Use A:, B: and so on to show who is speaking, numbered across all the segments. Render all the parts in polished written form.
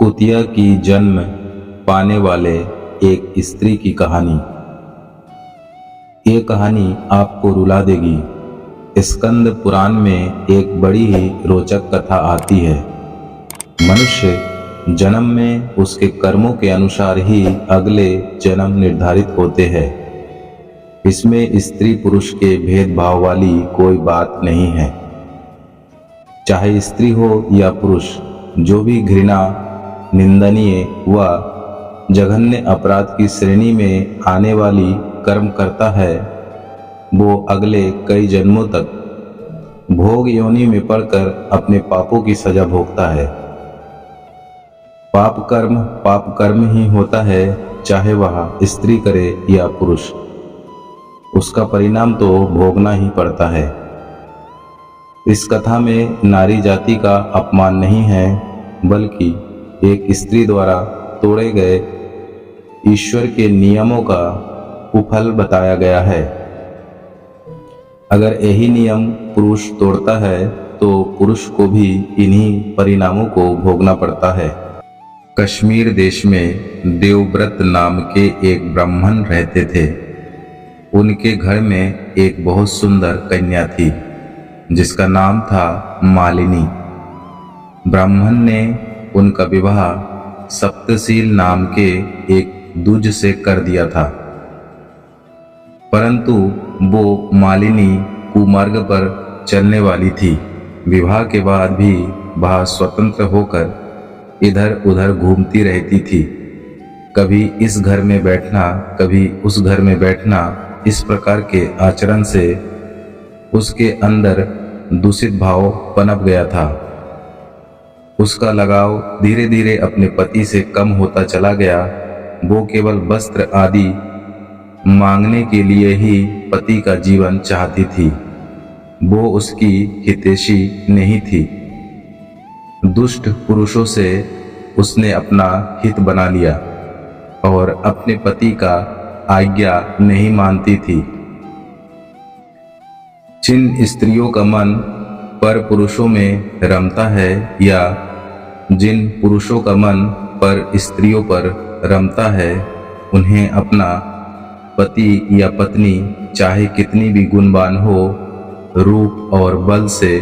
A: कुतिया की जन्म पाने वाले एक स्त्री की कहानी। ये कहानी आपको रुला देगी। स्कंद पुराण में एक बड़ी ही रोचक कथा आती है। मनुष्य जन्म में उसके कर्मों के अनुसार ही अगले जन्म निर्धारित होते हैं। इसमें स्त्री पुरुष के भेदभाव वाली कोई बात नहीं है। चाहे स्त्री हो या पुरुष, जो भी घृणा, निंदनीय व जघन्य अपराध की श्रेणी में आने वाली कर्म करता है, वो अगले कई जन्मों तक भोग योनि में पड़कर अपने पापों की सजा भोगता है। पाप कर्म ही होता है, चाहे वह स्त्री करे या पुरुष, उसका परिणाम तो भोगना ही पड़ता है। इस कथा में नारी जाति का अपमान नहीं है, बल्कि एक स्त्री द्वारा तोड़े गए ईश्वर के नियमों का कुफल बताया गया है। अगर यही नियम पुरुष तोड़ता है तो पुरुष को भी इन्हीं परिणामों को भोगना पड़ता है। कश्मीर देश में देवव्रत नाम के एक ब्राह्मण रहते थे। उनके घर में एक बहुत सुंदर कन्या थी, जिसका नाम था मालिनी। ब्राह्मण ने उनका विवाह सप्तशील नाम के एक दूज से कर दिया था, परंतु वो मालिनी कुमार्ग पर चलने वाली थी। विवाह के बाद भी वह स्वतंत्र होकर इधर उधर घूमती रहती थी। कभी इस घर में बैठना, कभी उस घर में बैठना। इस प्रकार के आचरण से उसके अंदर दूषित भाव पनप गया था। उसका लगाव धीरे धीरे अपने पति से कम होता चला गया। वो केवल वस्त्र आदि मांगने के लिए ही पति का जीवन चाहती थी। वो उसकी हितैषी नहीं थी। दुष्ट पुरुषों से उसने अपना हित बना लिया और अपने पति का आज्ञा नहीं मानती थी। जिन स्त्रियों का मन पर पुरुषों में रमता है, या जिन पुरुषों का मन पर स्त्रियों पर रमता है, उन्हें अपना पति या पत्नी चाहे कितनी भी गुणवान हो, रूप और बल से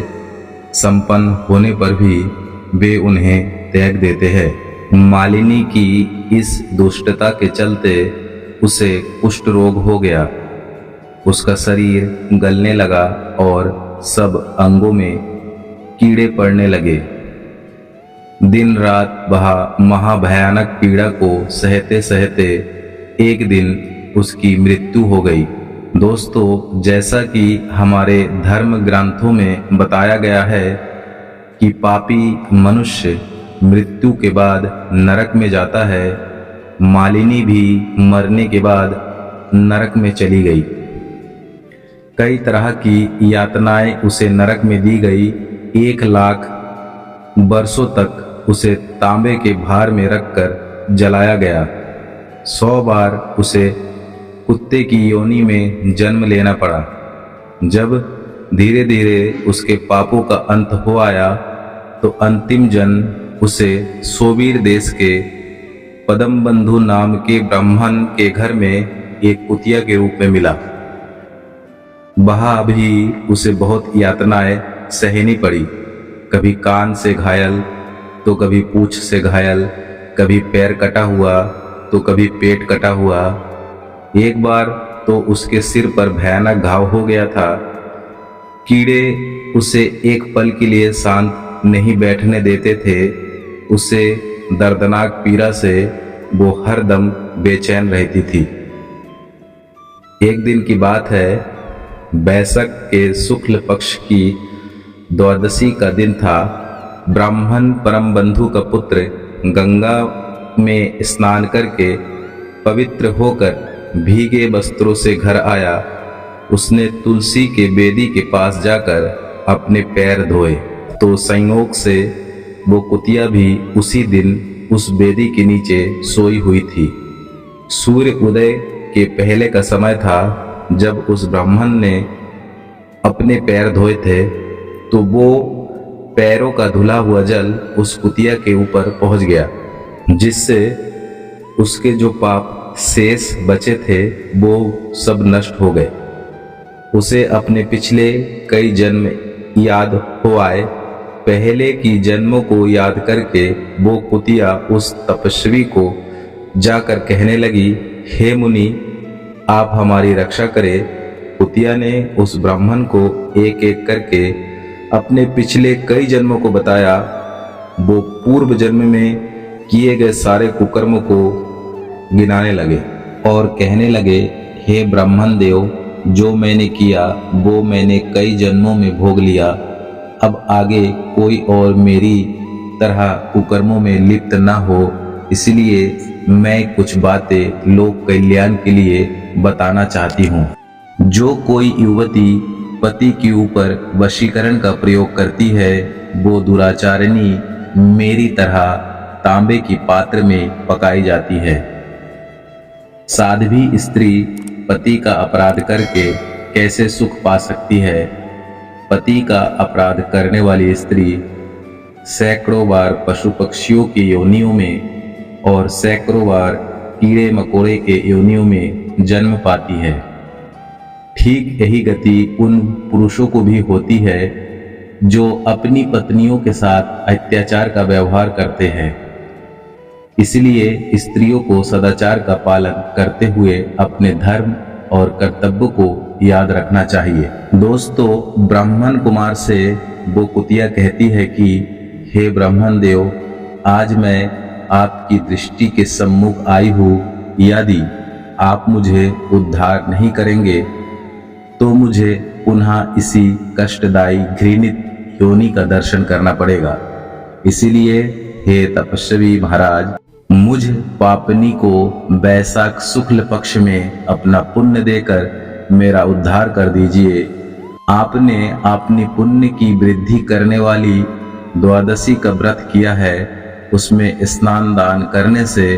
A: संपन्न होने पर भी वे उन्हें त्याग देते हैं। मालिनी की इस दुष्टता के चलते उसे कुष्ठ रोग हो गया। उसका शरीर गलने लगा और सब अंगों में कीड़े पड़ने लगे। दिन रात वह महाभयानक पीड़ा को सहते सहते एक दिन उसकी मृत्यु हो गई। दोस्तों, जैसा कि हमारे धर्म ग्रंथों में बताया गया है कि पापी मनुष्य मृत्यु के बाद नरक में जाता है, मालिनी भी मरने के बाद नरक में चली गई। कई तरह की यातनाएं उसे नरक में दी गई। 1,00,000 वर्षों तक उसे तांबे के भार में रखकर जलाया गया। 100 बार उसे कुत्ते की योनि में जन्म लेना पड़ा। जब धीरे धीरे उसके पापों का अंत हो आया, तो अंतिम जन्म उसे सोबीर देश के पदमबंधु नाम के ब्राह्मण के घर में एक कुतिया के रूप में मिला। वहाँ भी उसे बहुत यातनाएं सहनी पड़ी। कभी कान से घायल, तो कभी पूंछ से घायल, कभी पैर कटा हुआ, तो कभी पेट कटा हुआ। एक बार तो उसके सिर पर भयानक घाव हो गया था। कीड़े उसे एक पल के लिए शांत नहीं बैठने देते थे। उसे दर्दनाक पीड़ा से वो हरदम बेचैन रहती थी। एक दिन की बात है, बैसक के शुक्ल पक्ष की द्वादशी का दिन था। ब्राह्मण परम बंधु का पुत्र गंगा में स्नान करके पवित्र होकर भीगे वस्त्रों से घर आया। उसने तुलसी के बेदी के पास जाकर अपने पैर धोए, तो संयोग से वो कुतिया भी उसी दिन उस बेदी के नीचे सोई हुई थी। सूर्य उदय के पहले का समय था। जब उस ब्राह्मण ने अपने पैर धोए थे, तो वो पैरों का धुला हुआ जल उस कुतिया के ऊपर पहुंच गया। जिससे उसके जो पाप शेष बचे थे वो सब नष्ट हो गए। उसे अपने पिछले कई जन्म याद हो आए। पहले की जन्मों को याद करके वो कुतिया उस तपस्वी को जाकर कहने लगी, हे मुनि, आप हमारी रक्षा करें। कुतिया ने उस ब्राह्मण को एक एक करके अपने पिछले कई जन्मों को बताया। वो पूर्व जन्म में किए गए सारे कुकर्मों को गिनाने लगे और कहने लगे, हे ब्राह्मण देव, जो मैंने किया वो मैंने कई जन्मों में भोग लिया। अब आगे कोई और मेरी तरह कुकर्मों में लिप्त ना हो, इसलिए मैं कुछ बातें लोक कल्याण के लिए बताना चाहती हूँ। जो कोई युवती पति के ऊपर वशीकरण का प्रयोग करती है वो दुराचारिणी मेरी तरह तांबे की पात्र में पकाई जाती है। साध्वी स्त्री पति का अपराध करके कैसे सुख पा सकती है? पति का अपराध करने वाली स्त्री सैकड़ों बार पशु पक्षियों की योनियों में और सैकड़ों बार कीड़े मकोड़े के योनियों में जन्म पाती है। ठीक यही गति उन पुरुषों को भी होती है जो अपनी पत्नियों के साथ अत्याचार का व्यवहार करते हैं। इसलिए स्त्रियों को सदाचार का पालन करते हुए अपने धर्म और कर्तव्य को याद रखना चाहिए। दोस्तों, ब्राह्मण कुमार से वो कुतिया कहती है कि हे ब्राह्मण देव, आज मैं आपकी दृष्टि के सम्मुख आई हूँ। यदि आप मुझे उद्धार नहीं करेंगे तो मुझे पुनः इसी कष्टदायी घृणित योनि का दर्शन करना पड़ेगा। इसीलिए हे तपस्वी महाराज, मुझ पापनी को वैशाख शुक्ल पक्ष में अपना पुण्य देकर मेरा उद्धार कर दीजिए। आपने अपनी पुण्य की वृद्धि करने वाली द्वादशी का व्रत किया है, उसमें स्नान दान करने से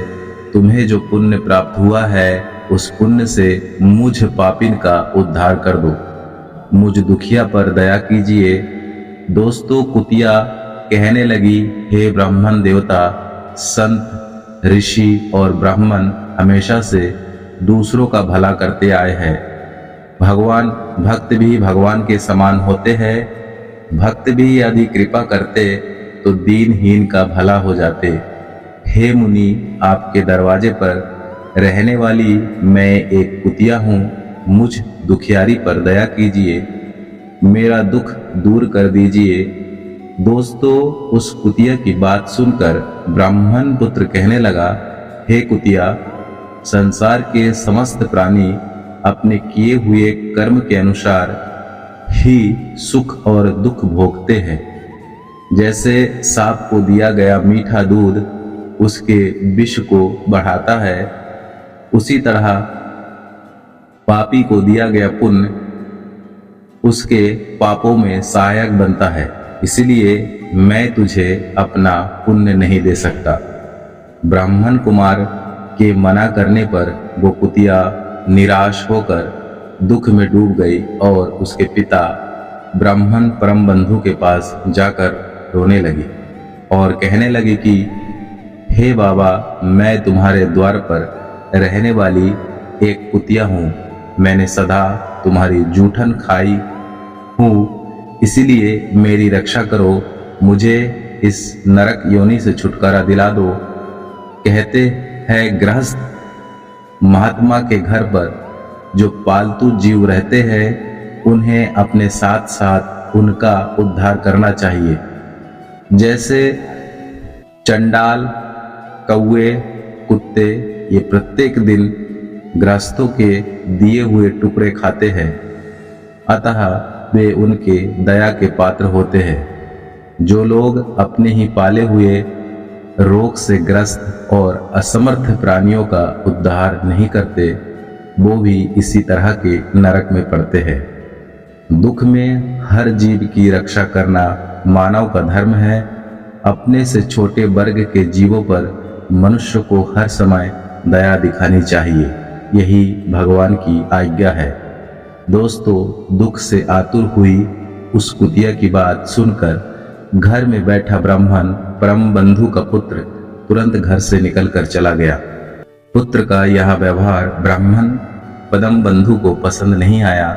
A: तुम्हें जो पुण्य प्राप्त हुआ है उस पुण्य से मुझ पापिन का उद्धार कर दो। मुझ दुखिया पर दया कीजिए। दोस्तों, कुतिया कहने लगी, हे ब्राह्मण देवता, संत, ऋषि और ब्राह्मण हमेशा से दूसरों का भला करते आए हैं। भगवान भक्त भी भगवान के समान होते हैं। भक्त भी यदि कृपा करते तो दीनहीन का भला हो जाते। हे मुनि, आपके दरवाजे पर रहने वाली मैं एक कुतिया हूँ। मुझ दुखियारी पर दया कीजिए, मेरा दुख दूर कर दीजिए। दोस्तों, उस कुतिया की बात सुनकर ब्राह्मण पुत्र कहने लगा, हे कुतिया, संसार के समस्त प्राणी अपने किए हुए कर्म के अनुसार ही सुख और दुख भोगते हैं। जैसे सांप को दिया गया मीठा दूध उसके विष को बढ़ाता है, उसी तरह पापी को दिया गया पुण्य उसके पापों में सहायक बनता है। इसलिए मैं तुझे अपना पुण्य नहीं दे सकता। ब्राह्मण कुमार के मना करने पर वो कुतिया निराश होकर दुख में डूब गई और उसके पिता ब्राह्मण परम बंधु के पास जाकर रोने लगी और कहने लगी कि हे बाबा, मैं तुम्हारे द्वार पर रहने वाली एक कुतिया हूँ। मैंने सदा तुम्हारी जूठन खाई हूँ, इसीलिए मेरी रक्षा करो। मुझे इस नरक योनि से छुटकारा दिला दो। कहते हैं गृहस्थ महात्मा के घर पर जो पालतू जीव रहते हैं उन्हें अपने साथ साथ उनका उद्धार करना चाहिए। जैसे चंडाल, कौवे, कुत्ते ये प्रत्येक दिन गृहस्थों के दिए हुए टुकड़े खाते हैं, अतः वे उनके दया के पात्र होते हैं। जो लोग अपने ही पाले हुए रोग से ग्रस्त और असमर्थ प्राणियों का उद्धार नहीं करते वो भी इसी तरह के नरक में पड़ते हैं। दुख में हर जीव की रक्षा करना मानव का धर्म है। अपने से छोटे वर्ग के जीवों पर मनुष्य को हर समय दया दिखानी चाहिए, यही भगवान की आज्ञा है। दोस्तों, दुख से आतुर हुई उस कुतिया की बात सुनकर घर में बैठा ब्राह्मण परम बंधु का पुत्र तुरंत घर से निकलकर चला गया। पुत्र का यह व्यवहार ब्राह्मण पदमबंधु को पसंद नहीं आया।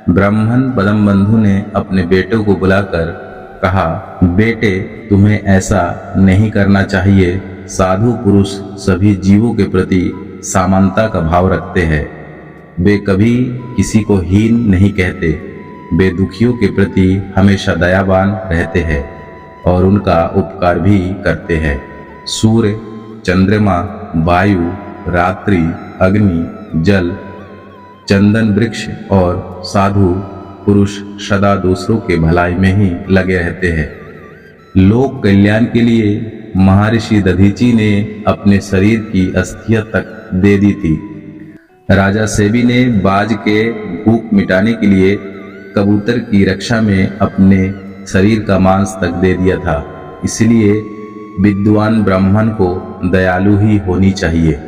A: ब्राह्मण पदमबंधु ने अपने बेटे को बुलाकर कहा, बेटे, तुम्हें ऐसा नहीं करना चाहिए। साधु पुरुष सभी जीवों के प्रति समानता का भाव रखते हैं। वे कभी किसी को हीन नहीं कहते। वे दुखियों के प्रति हमेशा दयावान रहते हैं और उनका उपकार भी करते हैं। सूर्य, चंद्रमा, वायु, रात्रि, अग्नि, जल, चंदन वृक्ष और साधु पुरुष सदा दूसरों के भलाई में ही लगे रहते हैं। लोक कल्याण के लिए महर्षि दधीची ने अपने शरीर की अस्थियां तक दे दी थी। राजा सेबी ने बाज के भूख मिटाने के लिए कबूतर की रक्षा में अपने शरीर का मांस तक दे दिया था। इसलिए विद्वान ब्राह्मण को दयालु ही होनी चाहिए।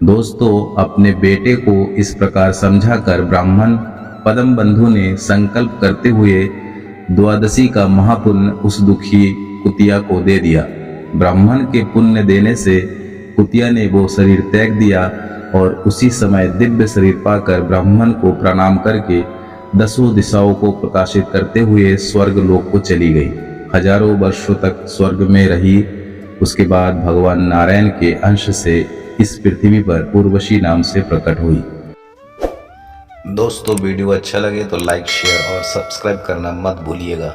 A: दोस्तों, अपने बेटे को इस प्रकार समझाकर ब्राह्मण पदमबंधु ने संकल्प करते हुए द्वादशी का महापुण्य उस दुखी कुतिया को दे दिया। ब्राह्मण के पुण्य देने से कुतिया ने वो शरीर त्याग दिया और उसी समय दिव्य शरीर पाकर ब्राह्मण को प्रणाम करके 10 दिशाओं को प्रकाशित करते हुए स्वर्ग लोक को चली गई। हजारों वर्षों तक स्वर्ग में रही। उसके बाद भगवान नारायण के अंश से इस पृथ्वी पर उर्वशी नाम से प्रकट हुई।
B: दोस्तों, वीडियो अच्छा लगे तो लाइक, शेयर और सब्सक्राइब करना मत भूलिएगा।